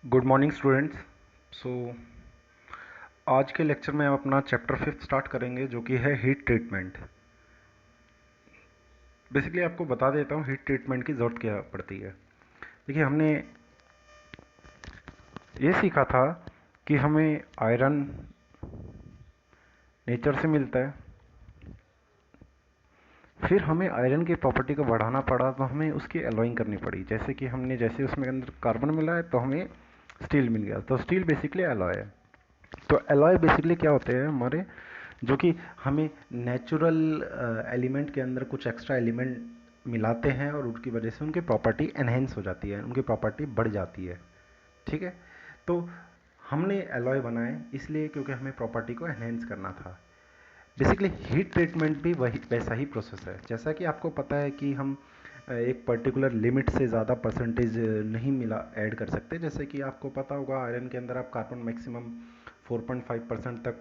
Good morning students. सो आज के lecture में हम अपना चैप्टर 5 स्टार्ट करेंगे जो कि है हीट ट्रीटमेंट। बेसिकली आपको बता देता हूँ हीट ट्रीटमेंट की ज़रूरत क्या पड़ती है। देखिए, हमने ये सीखा था कि हमें आयरन नेचर से मिलता है, फिर हमें आयरन की प्रॉपर्टी को बढ़ाना पड़ा तो हमें उसकी एलॉइंग करनी पड़ी। जैसे उसमें अंदर कार्बन मिला है तो हमें स्टील मिल गया, तो स्टील बेसिकली एलॉय है। तो एलॉय बेसिकली क्या होते हैं हमारे, जो कि हमें नेचुरल एलिमेंट के अंदर कुछ एक्स्ट्रा एलिमेंट मिलाते हैं और उनकी वजह से उनकी प्रॉपर्टी एनहेंस हो जाती है, उनकी प्रॉपर्टी बढ़ जाती है। ठीक है, तो हमने एलॉय बनाए इसलिए क्योंकि हमें प्रॉपर्टी को एनहेंस करना था। बेसिकली हीट ट्रीटमेंट भी वही वैसा ही प्रोसेस है। जैसा कि आपको पता है कि हम एक पर्टिकुलर लिमिट से ज़्यादा परसेंटेज नहीं मिला ऐड कर सकते। जैसे कि आपको पता होगा आयरन के अंदर आप कार्बन मैक्सिमम 4.5% तक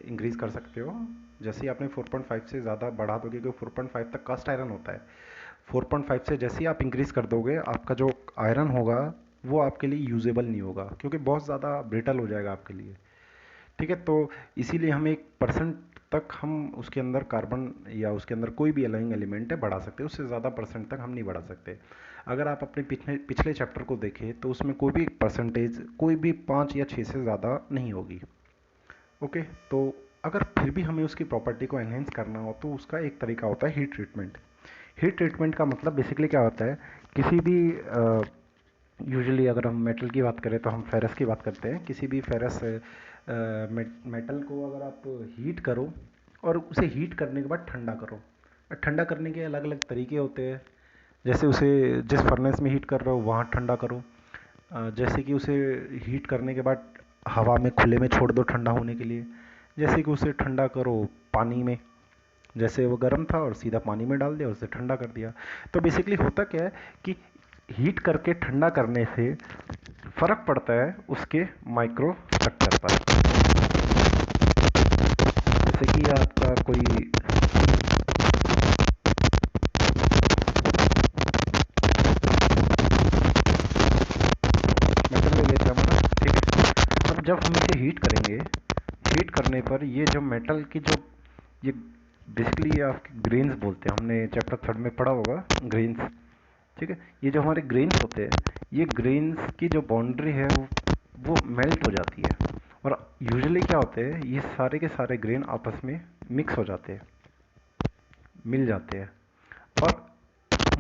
इंक्रीज़ कर सकते हो। जैसे ही आपने 4.5 से ज़्यादा बढ़ा दोगे, क्योंकि 4.5 तक कास्ट आयरन होता है, 4.5 से जैसे ही आप इंक्रीज़ कर दोगे आपका जो आयरन होगा वो आपके लिए यूजेबल नहीं होगा, क्योंकि बहुत ज़्यादा ब्रिटल हो जाएगा आपके लिए। ठीक है, तो इसीलिए हम 1% तक हम उसके अंदर कार्बन या उसके अंदर कोई भी अलाइंग एलिमेंट है बढ़ा सकते हैं, उससे ज़्यादा परसेंट तक हम नहीं बढ़ा सकते। अगर आप अपने पिछले पिछले चैप्टर को देखें तो उसमें कोई भी परसेंटेज कोई भी 5 या 6 से ज़्यादा नहीं होगी। ओके, तो अगर फिर भी हमें उसकी प्रॉपर्टी को एनहेंस करना हो तो उसका एक तरीका होता है हीट ट्रीटमेंट। हीट ट्रीटमेंट का मतलब बेसिकली क्या होता है, किसी भी यूजुअली अगर हम मेटल की बात करें तो हम फेरस की बात करते हैं। किसी भी फेरस मेटल को अगर आप हीट करो और उसे हीट करने के बाद ठंडा करो। ठंडा करने के अलग अलग तरीके होते हैं। जैसे उसे जिस फर्नेस में हीट कर रहे हो वहाँ ठंडा करो। जैसे कि उसे हीट करने के बाद हवा में खुले में छोड़ दो ठंडा होने के लिए। जैसे कि उसे ठंडा करो पानी में, जैसे वो गर्म था और सीधा पानी में डाल दिया, उसे ठंडा कर दिया। तो बेसिकली होता क्या है कि हीट करके ठंडा करने से फर्क पड़ता है उसके माइक्रो स्ट्रक्चर पर। जैसे कि आपका कोई मेटल ले लेते हैं हमारा, ठीक है। अब जब हम इसे हीट करेंगे, हीट करने पर ये जो मेटल की जो ये बेसिकली ये आपके ग्रेन्स बोलते हैं, हमने चैप्टर 3 में पढ़ा होगा ग्रेन्स। ठीक है, ये जो हमारे ग्रेन्स होते हैं, ये ग्रेन्स की जो बाउंड्री है वो मेल्ट हो जाती है। और यूजुअली क्या होते हैं, ये सारे के सारे ग्रेन आपस में मिक्स हो जाते हैं, मिल जाते हैं। और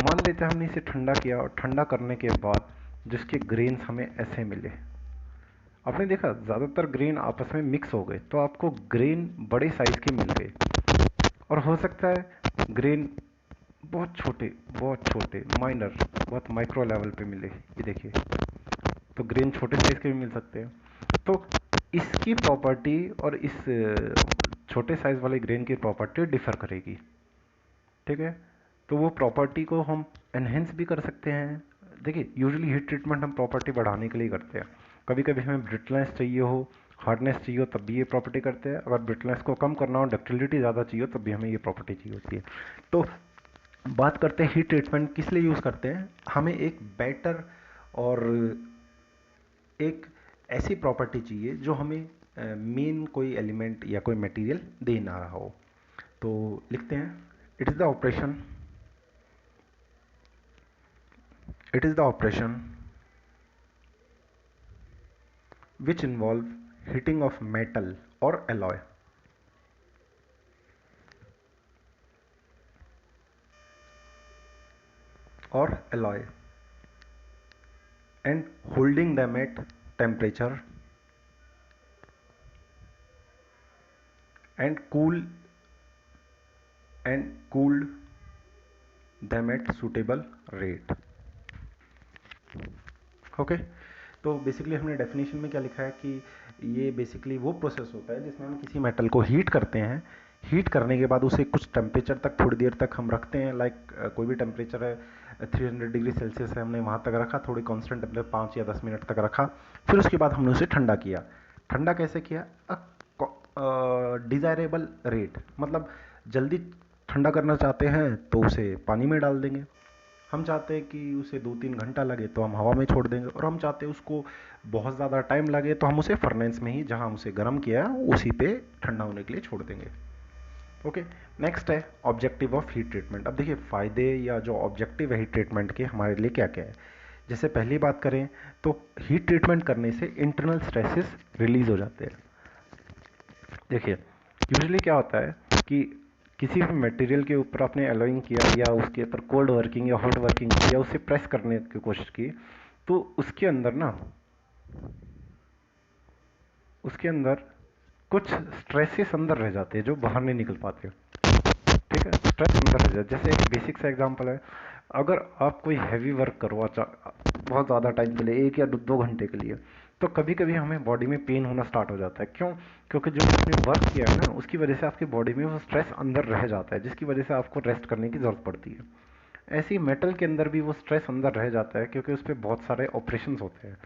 मान लेते हैं हमने इसे ठंडा किया और ठंडा करने के बाद जिसके ग्रेन्स हमें ऐसे मिले। आपने देखा ज़्यादातर ग्रेन आपस में मिक्स हो गए तो आपको ग्रेन बड़े साइज़ के मिल गए, और हो सकता है ग्रेन बहुत छोटे माइनर, बहुत माइक्रो लेवल पे मिले। ये देखिए, तो ग्रेन छोटे साइज़ के भी मिल सकते हैं। तो इसकी प्रॉपर्टी और इस छोटे साइज़ वाले ग्रेन की प्रॉपर्टी डिफ़र करेगी। ठीक है, तो वो प्रॉपर्टी को हम एनहेंस भी कर सकते हैं। देखिए, यूजुअली हीट ट्रीटमेंट हम प्रॉपर्टी बढ़ाने के लिए करते हैं। कभी कभी हमें ब्रिटलनेस चाहिए हो, हार्डनेस चाहिए हो, तब भी ये प्रॉपर्टी करते हैं। अगर ब्रिटलनेस को कम करना हो, डक्टिलिटी ज़्यादा चाहिए हो, तब भी हमें ये प्रॉपर्टी चाहिए होती है। तो बात करते हैं हीट ट्रीटमेंट किस लिए यूज़ करते हैं। हमें एक बेटर और एक ऐसी प्रॉपर्टी चाहिए जो हमें मेन कोई एलिमेंट या कोई मटेरियल दे ना रहा हो। तो लिखते हैं, it is the operation it is the operation which involve heating of metal or alloy and holding them at temperature and cooled them at suitable rate. Okay, तो बेसिकली हमने डेफिनेशन में क्या लिखा है कि ये बेसिकली वो प्रोसेस होता है जिसमें हम किसी मेटल को हीट करते हैं। हीट करने के बाद उसे कुछ टेम्परेचर तक थोड़ी देर तक हम रखते हैं। लाइक कोई भी टेम्परेचर है, 300 डिग्री सेल्सियस है, हमने वहाँ तक रखा, थोड़ी कांस्टेंट टेम्परेचर 5 या 10 मिनट तक रखा। फिर उसके बाद हमने उसे ठंडा किया। ठंडा कैसे किया, डिज़ायरेबल रेट, मतलब जल्दी ठंडा करना चाहते हैं तो उसे पानी में डाल देंगे, हम चाहते हैं कि उसे 2-3 घंटा लगे तो हम हवा में छोड़ देंगे, और हम चाहते हैं उसको बहुत ज़्यादा टाइम लगे तो हम उसे फर्नेस में ही, जहाँ हम उसे गर्म किया है उसी पे ठंडा होने के लिए छोड़ देंगे। ओके। नेक्स्ट है ऑब्जेक्टिव ऑफ हीट ट्रीटमेंट। अब देखिए फ़ायदे या जो ऑब्जेक्टिव है हीट ट्रीटमेंट के हमारे लिए क्या क्या है। जैसे पहली बात करें तो हीट ट्रीटमेंट करने से इंटरनल स्ट्रेसेस रिलीज हो जाते हैं। देखिए यूजुअली क्या होता है कि किसी भी मटेरियल के ऊपर आपने एलोइंग किया या उसके ऊपर कोल्ड वर्किंग या हॉट वर्किंग की या उसे प्रेस करने की कोशिश की, तो उसके अंदर कुछ स्ट्रेसेस अंदर रह जाते हैं जो बाहर नहीं निकल पाते। ठीक है, स्ट्रेस अंदर रह जाते। जैसे एक बेसिक सा एग्जांपल है, अगर आप कोई हैवी वर्क करो बहुत ज़्यादा टाइम के लिए, 1 या 2 घंटे के लिए, तो कभी कभी हमें बॉडी में पेन होना स्टार्ट हो जाता है। क्यों? क्योंकि जो आपने वर्क किया है ना, उसकी वजह से आपकी बॉडी में वो स्ट्रेस अंदर रह जाता है, जिसकी वजह से आपको रेस्ट करने की ज़रूरत पड़ती है। ऐसे ही मेटल के अंदर भी वो स्ट्रेस अंदर रह जाता है, क्योंकि उस पर बहुत सारे ऑपरेशंस होते हैं।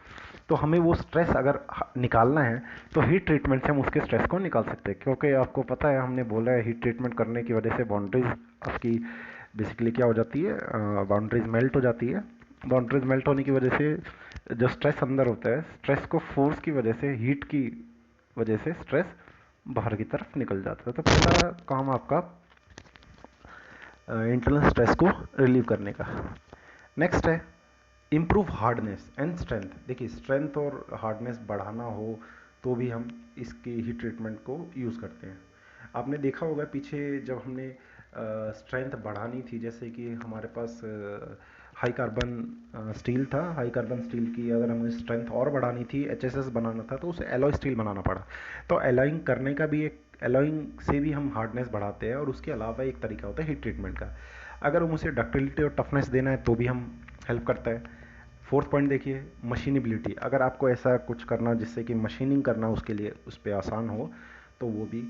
तो हमें वो स्ट्रेस अगर निकालना है तो हीट ट्रीटमेंट से हम उसके स्ट्रेस को निकाल सकते हैं। क्योंकि आपको पता है, हमने बोला है हीट ट्रीटमेंट करने की वजह से बाउंड्रीज आपकी बेसिकली क्या हो जाती है, बाउंड्रीज मेल्ट हो जाती है। बाउंड्रीज मेल्ट होने की वजह से जो स्ट्रेस अंदर होता है, स्ट्रेस को फोर्स की वजह से, हीट की वजह से स्ट्रेस बाहर की तरफ निकल जाता है। तो पहला काम आपका इंटरनल स्ट्रेस को रिलीव करने का। नेक्स्ट है इम्प्रूव हार्डनेस एंड स्ट्रेंथ। देखिए स्ट्रेंथ और हार्डनेस बढ़ाना हो तो भी हम इसकी हीट ट्रीटमेंट को यूज़ करते हैं। आपने देखा होगा पीछे जब हमने स्ट्रेंथ बढ़ानी थी, जैसे कि हमारे पास हाई कार्बन स्टील था, हाई कार्बन स्टील की अगर हमें स्ट्रेंथ और बढ़ानी थी, एचएसएस बनाना था, तो उसे एलॉय स्टील बनाना पड़ा। तो एलॉइंग करने का भी एक, एलॉइंग से भी हम हार्डनेस बढ़ाते हैं, और उसके अलावा एक तरीका होता है हीट ट्रीटमेंट का। अगर हम उसे डक्टिलिटी और टफनेस देना है तो भी हम हेल्प करता है। फोर्थ पॉइंट देखिए मशीनेबिलिटी। अगर आपको ऐसा कुछ करना जिससे कि मशीनिंग करना उसके लिए उस पर आसान हो तो वो भी।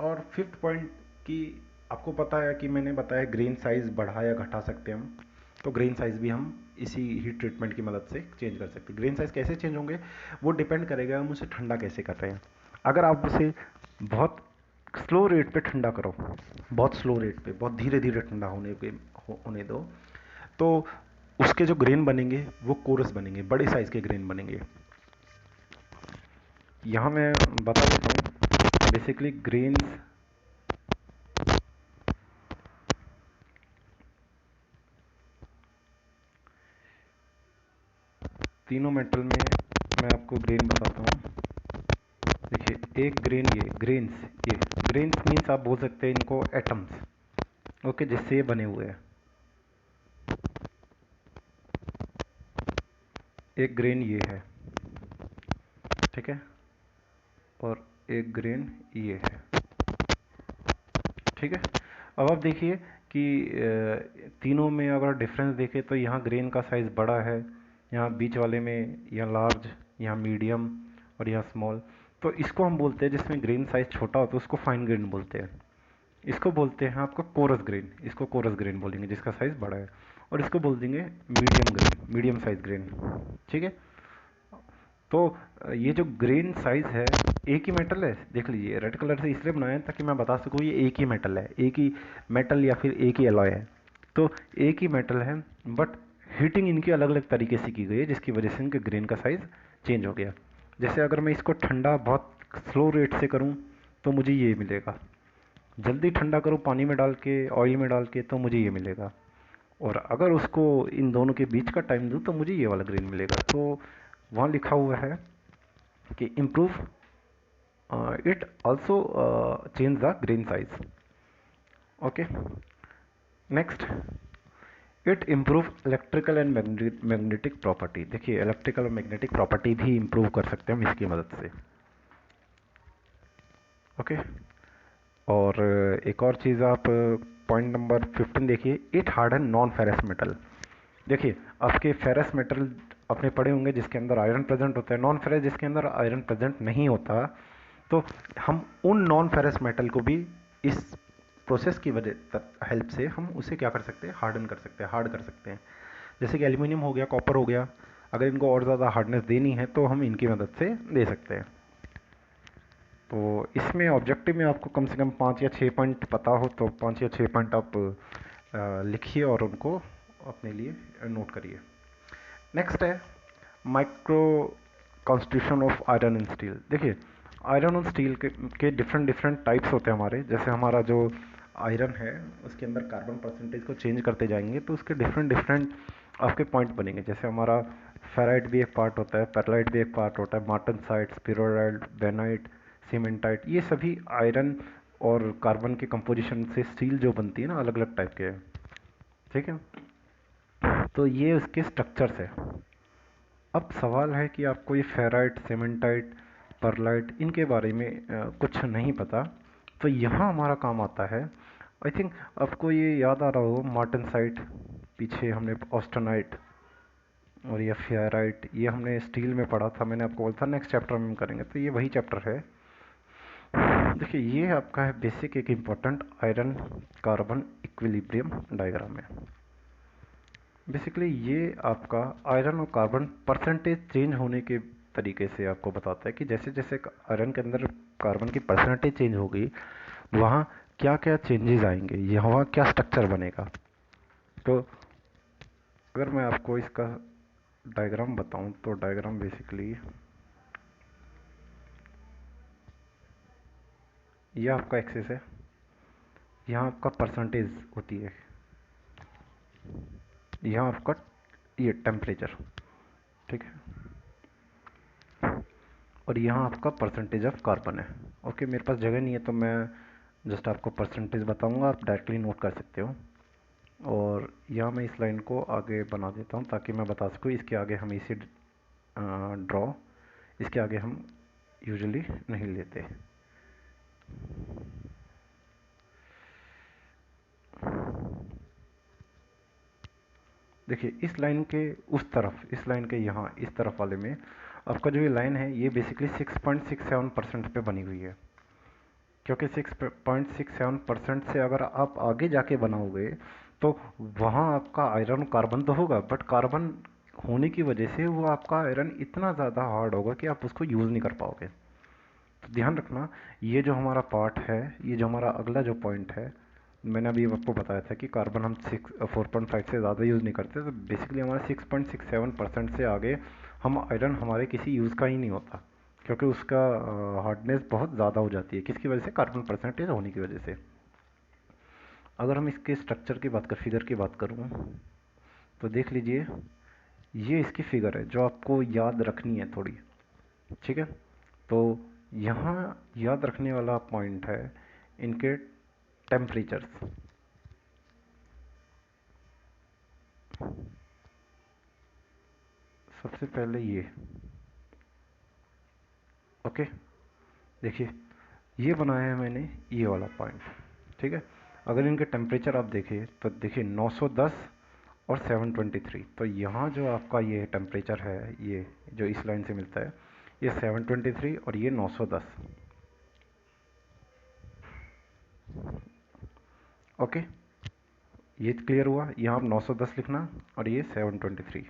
और फिफ्थ पॉइंट कि आपको पता है कि मैंने बताया ग्रेन साइज़ बढ़ा या घटा सकते हैं हम, तो ग्रेन साइज़ भी हम इसी हीट ट्रीटमेंट की मदद से चेंज कर सकते हैं। ग्रेन साइज़ कैसे चेंज होंगे वो डिपेंड करेगा हम उसे ठंडा कैसे कर रहे हैं। अगर आप उसे बहुत स्लो रेट पे ठंडा करो, बहुत स्लो रेट पे, बहुत धीरे धीरे ठंडा होने दो, तो उसके जो ग्रेन बनेंगे वो कोरस बनेंगे, बड़े साइज़ के ग्रेन बनेंगे। यहाँ मैं बता देता हूँ बेसिकली ग्रेन्स तीनों मेटल में मैं आपको ग्रेन बताता हूँ। देखिए एक ग्रेन, ये ग्रेन्स मीन्स आप बोल सकते हैं इनको एटम्स। ओके, जिससे ये बने हुए हैं। एक ग्रेन ये है, ठीक है, और एक ग्रेन ये है, ठीक है। अब आप देखिए कि तीनों में अगर डिफरेंस देखें तो यहाँ ग्रेन का साइज़ बड़ा है, यहाँ बीच वाले में यहाँ लार्ज, यहाँ मीडियम और यहाँ स्मॉल। तो इसको हम बोलते हैं, जिसमें ग्रेन साइज़ छोटा होता है उसको फाइन ग्रेन बोलते हैं। इसको बोलते हैं आपको कोरस ग्रेन, इसको कोरस ग्रेन बोलेंगे जिसका साइज़ बड़ा है। और इसको बोल देंगे medium grain, medium size grain, ठीक है। तो ये जो ग्रेन साइज है, एक ही मेटल है, देख लीजिए रेड कलर से इसलिए बनाया ताकि मैं बता सकूँ ये एक ही मेटल है, एक ही मेटल या फिर एक ही एलॉय है। तो एक ही मेटल है, बट हीटिंग इनकी अलग अलग तरीके से की गई है, जिसकी वजह से इनके ग्रेन का साइज़ चेंज हो गया। जैसे अगर मैं इसको ठंडा बहुत स्लो रेट से करूँ तो मुझे ये मिलेगा, जल्दी ठंडा करूँ पानी में डाल के, ऑयल में डाल के, तो मुझे ये मिलेगा। और अगर उसको इन दोनों के बीच का टाइम दूँ तो मुझे ये वाला ग्रेन मिलेगा। तो वहाँ लिखा हुआ है कि improve it also change the grain size. Okay, next it improve electrical and magnetic property. देखिए इलेक्ट्रिकल और मैग्नेटिक प्रॉपर्टी भी इम्प्रूव कर सकते हैं हम इसकी मदद से। ओके, और एक और चीज़ आप पॉइंट नंबर 15 देखिए, it harden non ferrous metal. देखिए आपके फेरस मेटल आपने पढ़े होंगे जिसके अंदर आयरन प्रेजेंट होता है, नॉन फेरस जिसके अंदर आयरन प्रेजेंट नहीं होता। तो हम उन नॉन फेरस मेटल को भी इस प्रोसेस की वजह हेल्प से हम उसे क्या कर सकते हैं, हार्डन कर सकते हैं, हार्ड कर सकते हैं। जैसे कि एल्यूमिनियम हो गया, कॉपर हो गया, अगर इनको और ज़्यादा हार्डनेस देनी है तो हम इनकी मदद से दे सकते हैं। तो इसमें ऑब्जेक्टिव में आपको कम से कम 5 या 6 पॉइंट पता हो, तो 5 या 6 पॉइंट आप लिखिए और उनको अपने लिए नोट करिए। नेक्स्ट है micro constitution of iron and steel. देखिए आयरन और स्टील के डिफरेंट डिफरेंट टाइप्स होते हैं हमारे। जैसे हमारा जो आयरन है उसके अंदर कार्बन परसेंटेज को चेंज करते जाएंगे तो उसके डिफरेंट डिफरेंट आपके पॉइंट बनेंगे। जैसे हमारा फेराइट भी एक पार्ट होता है, पेरलाइट भी एक पार्ट होता है, मार्टनसाइट, स्पिरोलाइट, बेनाइट, सीमेंटाइट, ये सभी आयरन और कार्बन के कंपोजिशन से स्टील जो बनती है ना अलग अलग टाइप के हैं। ठीक है, तो ये उसके स्ट्रक्चर्स है। अब सवाल है कि आपको ये फेराइट, सीमेंटाइट, परलाइट इनके बारे में कुछ नहीं पता, तो यहाँ हमारा काम आता है। आई थिंक आपको ये याद आ रहा हो मार्टनसाइट, पीछे हमने ऑस्टेनाइट और ये फेराइट, ये हमने स्टील में पढ़ा था। मैंने आपको बोला था नेक्स्ट चैप्टर में हम करेंगे, तो ये वही चैप्टर है। देखिए ये आपका है बेसिक एक important iron carbon equilibrium diagram है। बेसिकली ये आपका आयरन और कार्बन परसेंटेज चेंज होने के तरीके से आपको बताता है कि जैसे जैसे आयरन के अंदर कार्बन की परसेंटेज चेंज होगी वहाँ क्या क्या चेंजेस आएंगे, यहाँ क्या स्ट्रक्चर बनेगा। तो अगर मैं आपको इसका डायग्राम बताऊं तो डायग्राम बेसिकली ये आपका एक्सेस है, यहाँ आपका परसेंटेज होती है, यहाँ आपका ये टेम्परेचर, ठीक है, और यहाँ आपका परसेंटेज ऑफ कार्बन है। ओके, मेरे पास जगह नहीं है तो मैं जस्ट आपको परसेंटेज बताऊंगा, आप डायरेक्टली नोट कर सकते हो। और यहाँ मैं इस लाइन को आगे बना देता हूँ ताकि मैं बता सकूँ इसके आगे हम इसे ड्रॉ, इसके आगे हम यूजुअली नहीं लेते। देखिए इस लाइन के उस तरफ, इस लाइन के यहाँ इस तरफ वाले में आपका जो ये लाइन है ये बेसिकली 6.67% पे बनी हुई है, क्योंकि 6.67% से अगर आप आगे जाके बनाओगे तो वहाँ आपका आयरन कार्बन तो होगा, बट कार्बन होने की वजह से वो आपका आयरन इतना ज़्यादा हार्ड होगा कि आप उसको यूज़ नहीं कर पाओगे। तो ध्यान रखना, ये जो हमारा पार्ट है, ये जो हमारा अगला जो पॉइंट है, मैंने अभी आपको बताया था कि कार्बन हम 4.5 से ज़्यादा यूज़ नहीं करते, तो बेसिकली हमारा 6.67% से आगे हम आयरन हमारे किसी यूज़ का ही नहीं होता, क्योंकि उसका हार्डनेस बहुत ज़्यादा हो जाती है। किसकी वजह से? कार्बन परसेंटेज होने की वजह से। अगर हम इसके स्ट्रक्चर की बात कर, फिगर की बात करूँ तो देख लीजिए, ये इसकी फिगर है जो आपको याद रखनी है थोड़ी, ठीक है। तो यहाँ याद रखने वाला पॉइंट है इनके टेम्परेचर्स। सबसे पहले ये, ओके, देखिए ये बनाया है मैंने ये वाला पॉइंट, ठीक है। अगर इनके टेम्परेचर आप देखें तो देखिए 910 और 723, तो यहाँ जो आपका ये टेम्परेचर है, ये जो इस लाइन से मिलता है, ये 723 और ये 910। ओके, ये क्लियर हुआ। यहाँ आप 910 लिखना और ये 723।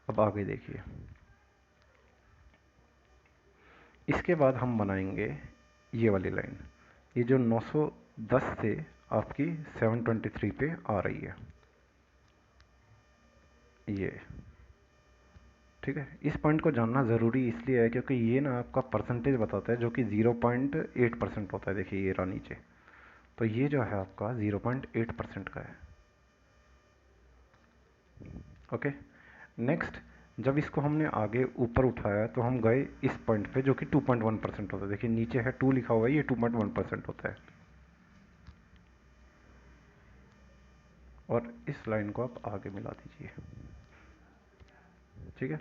अब आगे देखिए, इसके बाद हम बनाएंगे ये वाली लाइन, ये जो 910 से आपकी 723 पे आ रही है, ये, ठीक है। इस पॉइंट को जानना ज़रूरी इसलिए है क्योंकि ये ना आपका परसेंटेज बताता है जो कि 0.8% होता है। देखिए ये रहा नीचे, तो ये जो है आपका 0.8% का है। ओके, नेक्स्ट, जब इसको हमने आगे ऊपर उठाया तो हम गए इस पॉइंट पे जो कि 2.1% होता है। देखिए नीचे है 2 लिखा हुआ है, ये 2.1% होता है। और इस लाइन को आप आगे मिला दीजिए, ठीक है।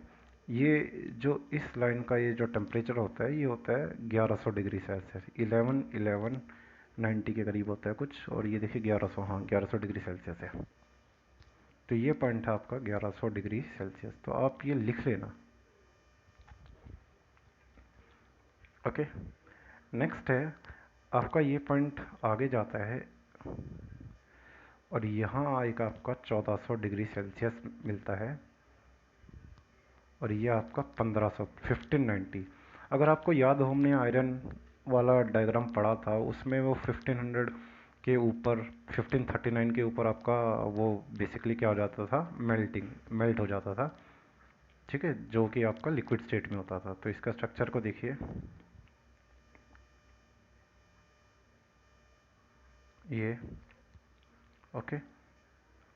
ये जो इस लाइन का ये जो टेम्परेचर होता है ये होता है 1100 डिग्री सेल्सियस, 1190 के करीब होता है कुछ, और ये देखिए 1100, हाँ 1100 डिग्री सेल्सियस है। तो ये पॉइंट है आपका 1100 डिग्री सेल्सियस, तो आप ये लिख लेना। ओके, नेक्स्ट है आपका ये पॉइंट आगे जाता है और यहाँ एक आपका 1400 डिग्री सेल्सियस मिलता है, और ये आपका 1500, 1590। अगर आपको याद हो हमने आयरन वाला डायग्राम पढ़ा था, उसमें वो 1500 के ऊपर 1539 के ऊपर आपका वो बेसिकली क्या हो जाता था, मेल्ट हो जाता था, ठीक है, जो कि आपका लिक्विड स्टेट में होता था। तो इसका स्ट्रक्चर को देखिए, ये ओके।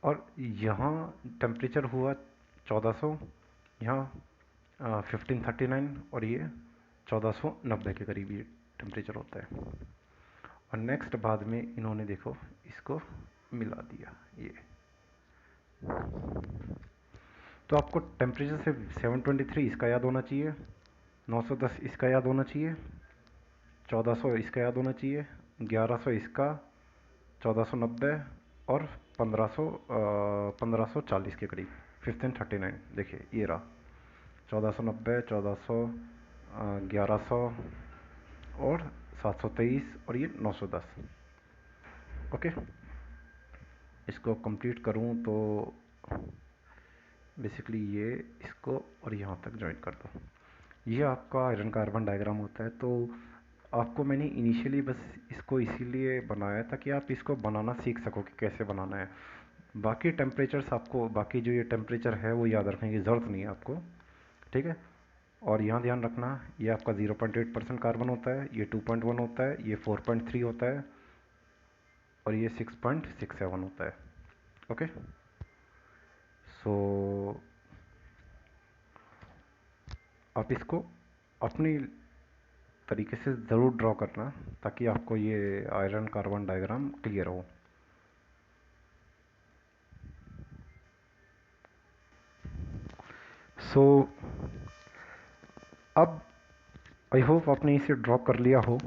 और यहाँ टेम्परेचर हुआ 1400, यहाँ 1539, और ये 1490 के करीब ये टेम्परेचर होता है। और नेक्स्ट बाद में इन्होंने देखो इसको मिला दिया ये। तो आपको टेम्परेचर से 723 इसका याद होना चाहिए, 910 इसका याद होना चाहिए, 1400 इसका याद होना चाहिए, 1100 इसका, 1490 और 1540 के करीब 1539। देखिए ये रहा 1490, 1400, 1100 और 723 और ये 910। ओके, इसको कंप्लीट करूँ तो बेसिकली ये इसको और यहाँ तक ज्वाइन कर दो। ये आपका आयरन कार्बन डायग्राम होता है। तो आपको मैंने इनिशियली बस इसको इसीलिए बनाया ताकि आप इसको बनाना सीख सको कि कैसे बनाना है। बाकी टेम्परेचर्स आपको, बाकी जो ये टेम्परेचर है वो याद रखने की ज़रूरत नहीं है आपको, ठीक है। और यहाँ ध्यान रखना, ये आपका 0.8% कार्बन होता है, ये 2.1 होता है, ये 4.3 होता है और ये 6.67 होता है। ओके, सो आप इसको अपनी तरीके से ज़रूर ड्रॉ करना ताकि आपको ये आयरन कार्बन डायग्राम क्लियर हो। सो अब आई होप आपने इसे ड्रॉ कर लिया हो।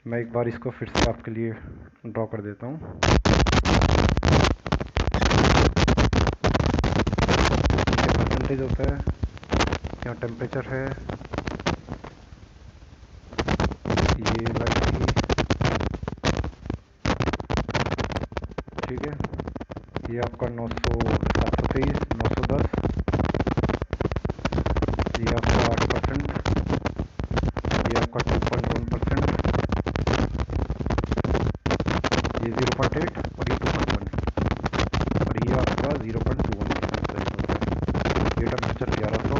मैं एक बार इसको फिर से आपके लिए ड्रॉ कर देता हूँ। ये परसेंटेज होता है, यहाँ टेम्परेचर है, ये लाइट थी, ठीक है, ये आपका 723, 910, ये आपका 8%, ये आपका 2.1%, ये 0.8 और ये 2.1 और ये आपका 0.21%। ये टेम्परेचर 1100,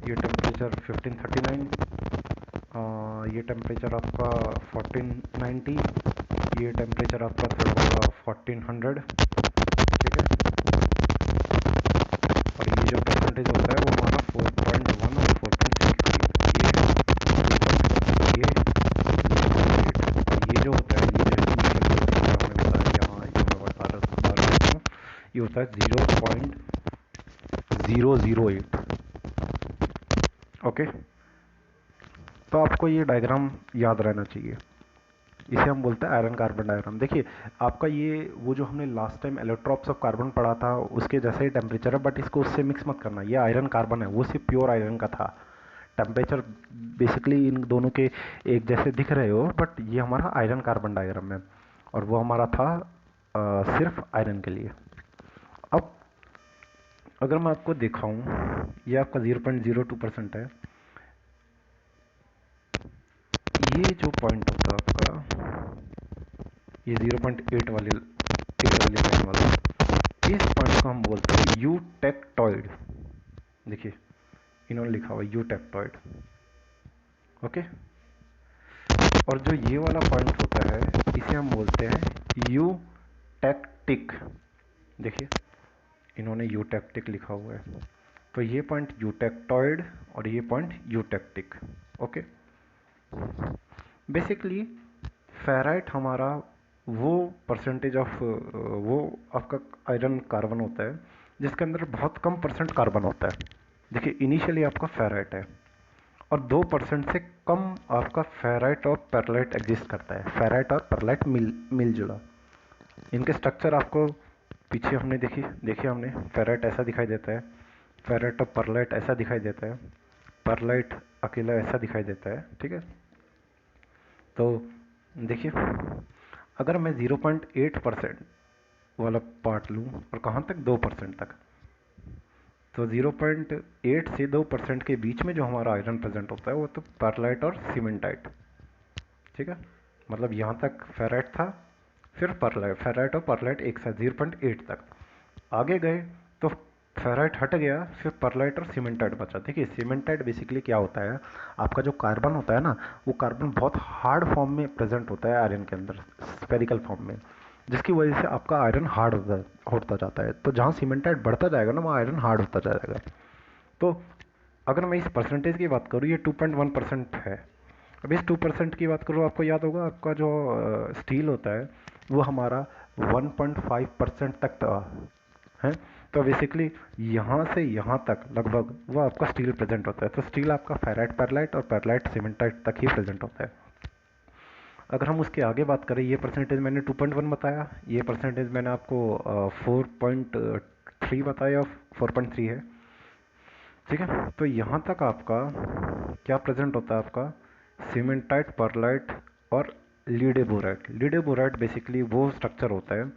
ये टेम्परेचर 1539, ये टेम्परेचर आपका 1490, ये टेम्परेचर आपका थर्ड वाला 1400, ठीक है। और ये जो परसेंटेज होता है वो हमारा 4.1 और 4.3 के करीब, ये जो होता है, ये जो हमने बताया, यहाँ जो मैं बता रहा हूँ, ये होता है 0.008। ओके, तो आपको ये डायग्राम याद रहना चाहिए। इसे हम बोलते हैं आयरन कार्बन डायग्राम। देखिए आपका ये वो जो हमने last time allotropes of carbon पढ़ा था उसके जैसा ही टेम्परेचर है, बट इसको उससे मिक्स मत करना। ये आयरन कार्बन है, वो सिर्फ प्योर आयरन का था। टेम्परेचर बेसिकली इन दोनों के एक जैसे दिख रहे हो, बट ये हमारा आयरन कार्बन डायग्राम है और वो हमारा था सिर्फ आयरन के लिए। अब अगर मैं आपको दिखाऊं, ये आपका 0.02% है। ये जो पॉइंट होता है आपका, ये 0.8 वाली लाइन वाला, इस पॉइंट को हम बोलते हैं यूटेक्टॉइड। देखिए इन्होंने लिखा हुआ यूटेक्टॉइड, ओके। और जो ये वाला पॉइंट होता है इसे हम बोलते हैं यूटेक्टिक। देखिए इन्होंने यूटेक्टिक लिखा हुआ है, तो ये पॉइंट यूटेक्टॉइड और ये point eutectic, okay. Basically ferrite हमारा वो परसेंटेज ऑफ वो आपका आयरन कार्बन होता है जिसके अंदर बहुत कम परसेंट कार्बन होता है। देखिए इनिशियली आपका फेराइट है और 2% से कम आपका फेराइट और परलाइट एग्जिस्ट करता है। फेराइट और परलाइट मिलजुला। इनके स्ट्रक्चर आपको पीछे हमने देखिए हमने फेराइट ऐसा दिखाई देता है, फेराइट और परलाइट ऐसा दिखाई देता है, परलाइट अकेला ऐसा दिखाई देता है, ठीक है। तो देखिए, अगर मैं 0.8% वाला पार्ट लूँ और कहाँ तक, 2% तक, तो 0.8 से 2% के बीच में जो हमारा आयरन प्रेजेंट होता है वो तो परलाइट और सीमेंटाइट, ठीक है। मतलब यहाँ तक फेराइट था, फिर परलाइट, फेराइट और परलाइट एक साथ 0.8 तक। आगे गए तो फेराइट हट गया, फिर परलाइट और सीमेंटाइट बचा। देखिए सीमेंटाइट बेसिकली क्या होता है, आपका जो कार्बन होता है ना, वो कार्बन बहुत हार्ड फॉर्म में प्रेजेंट होता है आयरन के अंदर, स्पेरिकल फॉर्म में, जिसकी वजह से आपका आयरन हार्ड होता जाता है। तो जहाँ सीमेंटाइट बढ़ता जाएगा ना, वहाँ आयरन हार्ड होता जाएगा। तो अगर मैं इस परसेंटेज की बात करूँ, ये 2.1% है। अब इस 2% की बात करूँ, आपको याद होगा आपका जो स्टील होता है वो हमारा 1.5% तक था, है। तो बेसिकली यहाँ से यहाँ तक लगभग वो आपका स्टील प्रेजेंट होता है। तो स्टील आपका फेराइट परलाइट और परलाइट सीमेंटाइट तक ही प्रेजेंट होता है। अगर हम उसके आगे बात करें, ये परसेंटेज मैंने 2.1 बताया, ये परसेंटेज मैंने आपको 4.3 बताया, 4.3 है, ठीक है। तो यहाँ तक आपका क्या प्रेजेंट होता है, आपका सीमेंटाइट, परलाइट और लीडेबोराइट। लीडेबोराइट बेसिकली वो स्ट्रक्चर होता है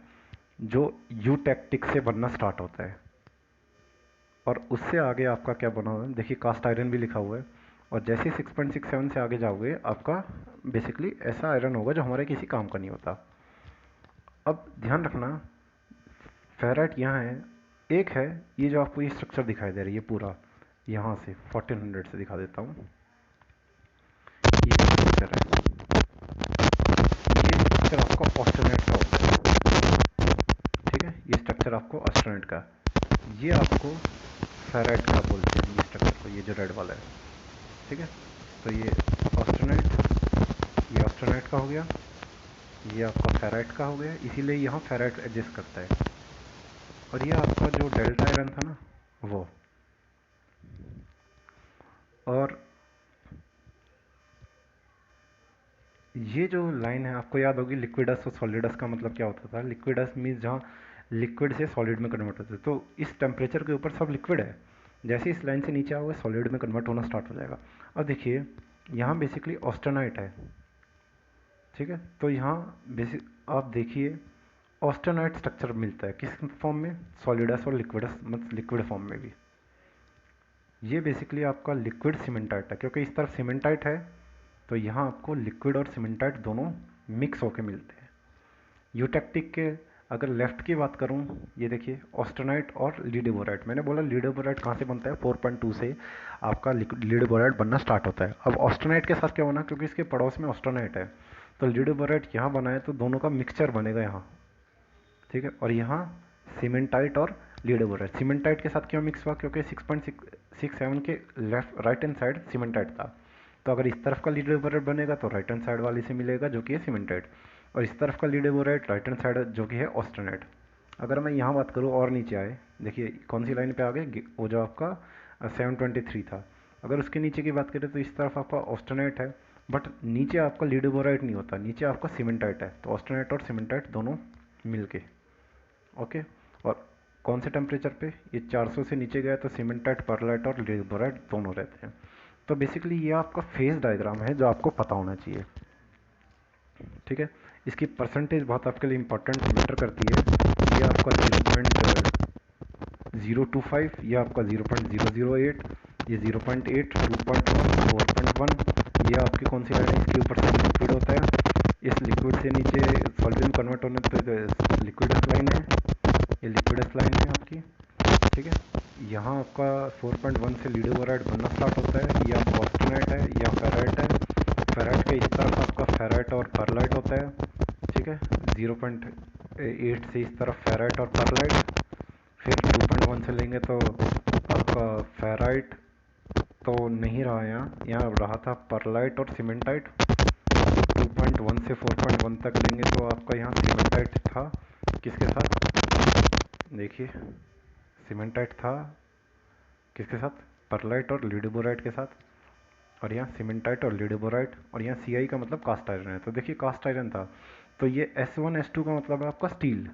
जो यूटेक्टिक से बनना स्टार्ट होता है, और उससे आगे आपका क्या बना हुआ है, देखिए कास्ट आयरन भी लिखा हुआ है। और जैसे 6.67 से आगे जाओगे, आपका बेसिकली ऐसा आयरन होगा जो हमारे किसी काम का नहीं होता। अब ध्यान रखना, फेराइट यहाँ है, एक है ये जो आपको ये स्ट्रक्चर दिखाई दे रही है पूरा, यहाँ से 1400 से दिखा देता हूँ। ये स्ट्रक्चर है, ये स्ट्रक्चर आपका ऑस्टेनेट का होता है, ठीक है। ये स्ट्रक्चर आपको ऑस्टेनेट का, ये आपको फेराइट का बोलते हैं ये स्ट्रक्चर को, ये जो रेड वाला है, ठीक है। तो ये ऑस्टेनाइट का हो गया, ये आपका फेराइट का हो गया, इसीलिए यहाँ फेराइट एडजस्ट करता है। और ये आपका जो डेल्टा आयरन था ना वो, और ये जो लाइन है आपको याद होगी, लिक्विडस और सॉलिडस का मतलब क्या होता था। लिक्विडस मीन्स जहाँ लिक्विड से सॉलिड में कन्वर्ट होते, तो इस टेम्परेचर के ऊपर सब लिक्विड है, जैसे इस लाइन से नीचे आओगे सॉलिड में कन्वर्ट होना स्टार्ट हो जाएगा। अब देखिए यहाँ बेसिकली ऑस्टेनाइट है, ठीक है। तो यहाँ बेसिक आप देखिए ऑस्टेनाइट स्ट्रक्चर मिलता है किस फॉर्म में, सॉलिडस और लिक्विडस, मतलब लिक्विड फॉर्म में भी। ये बेसिकली आपका लिक्विड सीमेंटाइट है, क्योंकि इस तरफ सीमेंटाइट है, तो यहाँ आपको लिक्विड और सीमेंटाइट दोनों मिक्स होके मिलते हैं। यूटेक्टिक के अगर लेफ्ट की बात करूँ, ये देखिए ऑस्टेनाइट और लीडेबोराइट। मैंने बोला लीडेबोराइट कहाँ से बनता है, 4.2 से आपका लीडेबोराइट बनना स्टार्ट होता है। अब ऑस्टेनाइट के साथ क्या बना, क्योंकि इसके पड़ोस में ऑस्टेनाइट है, तो लीडेबोराइट यहाँ बना है, तो दोनों का मिक्सचर बनेगा यहाँ, ठीक है। और यहाँ सीमेंटाइट और लीडेबोराइट, सीमेंटाइट के साथ क्यों मिक्स हुआ, क्योंकि 6.67 के left right hand side cementite था, तो अगर इस तरफ का लीडेबोराइट बनेगा तो राइट हैंड साइड वाली से मिलेगा जो कि है सीमेंटाइट, और इस तरफ का लीडेबोराइट राइट हैंड साइड जो कि है ऑस्टेनाइट। अगर मैं यहाँ बात करूँ और नीचे आए, देखिए कौन सी लाइन पे आ गए, वो जो आपका 723 था। अगर उसके नीचे की बात करें तो इस तरफ आपका ऑस्टेनाइट है, बट नीचे आपका लीडेबोराइट नहीं होता, नीचे आपका सीमेंटाइट है। तो ऑस्टेनाइट और सीमेंटाइट दोनों मिलके, ओके। और कौन से टेम्परेचर पे, ये 400 से नीचे गया तो सीमेंटाइट, परलाइट और लीडेबोराइट दोनों रहते हैं। तो बेसिकली ये आपका फेज डायग्राम है जो आपको पता होना चाहिए, ठीक है। इसकी परसेंटेज बहुत आपके लिए इंपॉर्टेंट मैटर करती है। ये आपका 0.025, ये आपका 0.008, ये 0.8, 2.1, 4.1, ये आपकी कौन सी लाइन है, इसके ऊपर से लिक्विड होता है, इस लिक्विड से नीचे सॉलिड में कन्वर्ट होने तो लिक्विडस लाइन है, ये लिक्विडस लाइन है आपकी, ठीक है। यहाँ आपका 4.1 से लीडेबोराइट बनना स्टार्ट होता है, ये आपका ऑस्टेनाइट है, या फेराइट है, फेराइट के इस तरफ आपका फेराइट और परलाइट होता है, ठीक है। 0.8 से इस तरफ फेराइट और परलाइट, फिर 2.1 से लेंगे तो आपका फेराइट तो नहीं रहा, यहाँ रहा था परलाइट और सीमेंटाइट। 2.1 से 4.1 तक लेंगे तो आपका यहाँ सीमेंटाइट था, किसके साथ, देखिए सीमेंटाइट था किसके साथ, परलाइट और लीडेबोराइट के साथ, और यहाँ सीमेंटाइट और लीडेबोराइट, और यहाँ सी आई का मतलब कास्ट आयरन है। तो देखिए कास्ट आयरन था, तो ये S1 S2 का मतलब है आपका स्टील।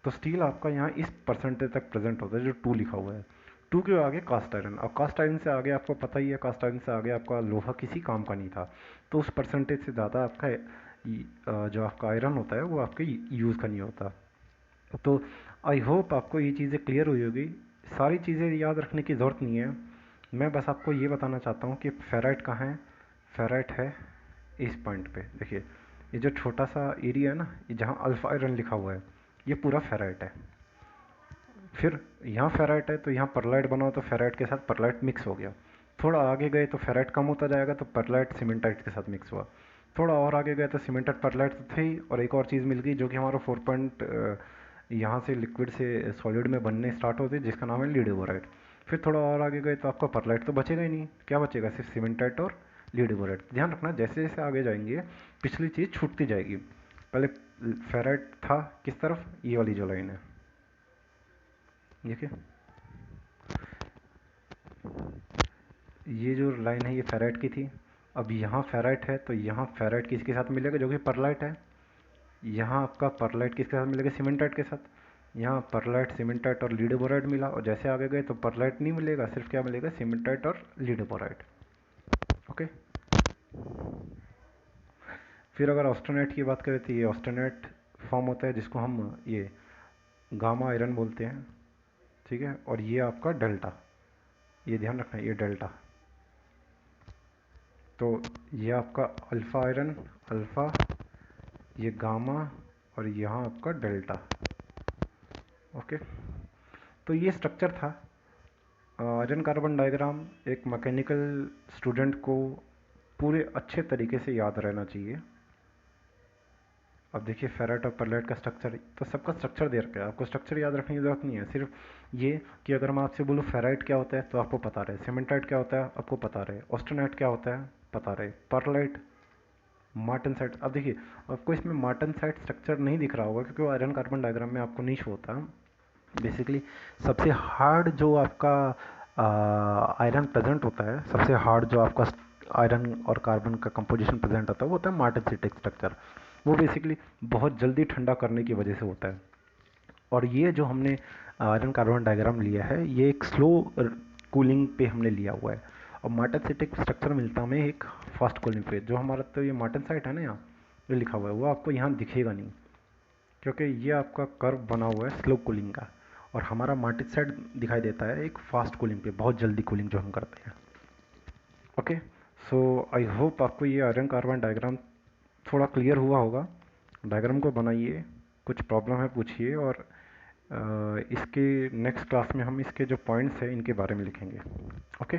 तो स्टील आपका यहाँ इस परसेंटेज तक प्रेजेंट होता है जो 2 लिखा हुआ है। टू के आगे कास्ट आयरन, और कास्ट आयरन से आगे आपको पता ही है, कास्ट आयरन से आगे आपका लोहा किसी काम का नहीं था, तो उस परसेंटेज से ज़्यादा आपका जो आपका आयरन होता है वो आपके यूज़ का नहीं होता। तो आई होप आपको ये चीज़ें क्लियर हुई होगी। सारी चीज़ें याद रखने की ज़रूरत नहीं है, मैं बस आपको ये बताना चाहता हूँ कि फेराइट कहाँ है। फेराइट है इस पॉइंट पे, देखिए ये जो छोटा सा एरिया है ना, ये जहाँ अल्फा आयरन लिखा हुआ है, ये पूरा फेराइट है। फिर यहाँ फेराइट है तो यहाँ परलाइट बना हो, तो फेराइट के साथ परलाइट मिक्स हो गया। थोड़ा आगे गए तो फेराइट कम होता जाएगा, तो परलाइट सीमेंटाइट के साथ मिक्स हुआ। थोड़ा और आगे गए तो सीमेंटेड परलाइट तो थे ही, और एक और चीज़ मिल गई जो कि हमारा 4 पॉइंट यहाँ से लिक्विड से सॉलिड में बनने स्टार्ट होती है, जिसका नाम है लीडेबोराइट। फिर थोड़ा और आगे गए तो आपका परलाइट तो बचेगा ही नहीं, क्या बचेगा, सिर्फ सीमेंटाइट और लीडेबोराइट। ध्यान रखना जैसे जैसे आगे जाएंगे पिछली चीज़ छूटती जाएगी। पहले फेराइट था किस तरफ, ये वाली जो लाइन है देखिए, ये जो लाइन है ये फेराइट की थी। अब यहाँ फेराइट है तो यहाँ फेराइट किसके साथ मिलेगा, जो कि परलाइट है। यहाँ आपका परलाइट किसके साथ मिलेगा, सीमेंटाइट के साथ। यहाँ परलाइट सीमेंटाइट और लीडेबोराइट मिला, और जैसे आगे गए तो परलाइट नहीं मिलेगा, सिर्फ क्या मिलेगा, सीमेंटाइट और लीडेबोराइट। ओके, फिर अगर ऑस्टेनेट की बात करें तो ये ऑस्टेनेट फॉर्म होता है, जिसको हम ये गामा आयरन बोलते हैं, ठीक है। और ये आपका डेल्टा, ये ध्यान रखना, ये डेल्टा। तो ये आपका अल्फ़ा आयरन, अल्फ़ा, ये गामा, और यहाँ आपका डेल्टा। ओके, तो ये स्ट्रक्चर था। आयरन कार्बन डायग्राम एक मैकेनिकल स्टूडेंट को पूरे अच्छे तरीके से याद रहना चाहिए। अब देखिए फेराइट और परलाइट का स्ट्रक्चर, तो सबका स्ट्रक्चर दे रखा है, आपको स्ट्रक्चर याद रखने की जरूरत नहीं है। सिर्फ ये कि अगर मैं आपसे बोलूँ फेराइट क्या होता है तो आपको पता रहे, सीमेंटाइट क्या होता है आपको पता रहे, ऑस्टेनाइट क्या होता है पता रहे, परलाइट, मार्टनसाइट। अब देखिए आपको इसमें मार्टनसाइट स्ट्रक्चर नहीं दिख रहा होगा क्योंकि वो आयरन कार्बन डायग्राम में आपको नहीं शो होता। बेसिकली सबसे हार्ड जो आपका आयरन प्रेजेंट होता है, सबसे हार्ड जो आपका आयरन और कार्बन का कंपोजिशन प्रेजेंट होता है वो होता है मार्टनसाइटिक स्ट्रक्चर। वो बेसिकली बहुत जल्दी ठंडा करने की वजह से होता है। और ये जो हमने आयरन कार्बन डायग्राम लिया है ये एक स्लो कूलिंग पे हमने लिया हुआ है, और मार्टनसाइटिक स्ट्रक्चर मिलता हमें एक फास्ट कूलिंग पे। जो हमारा तो ये मार्टनसाइट है ना, यहाँ ये लिखा हुआ है, वो आपको यहाँ दिखेगा नहीं क्योंकि ये आपका कर्व बना हुआ है स्लो कूलिंग का, और हमारा मार्टनसाइट दिखाई देता है एक फास्ट कूलिंग पे, बहुत जल्दी कूलिंग जो हम करते हैं। ओके, सो आई होप आपको ये आयरन कार्बन डायग्राम थोड़ा क्लियर हुआ होगा। डायग्राम को बनाइए, कुछ प्रॉब्लम है पूछिए, और इसके नेक्स्ट क्लास में हम इसके जो पॉइंट्स हैं इनके बारे में लिखेंगे। ओके।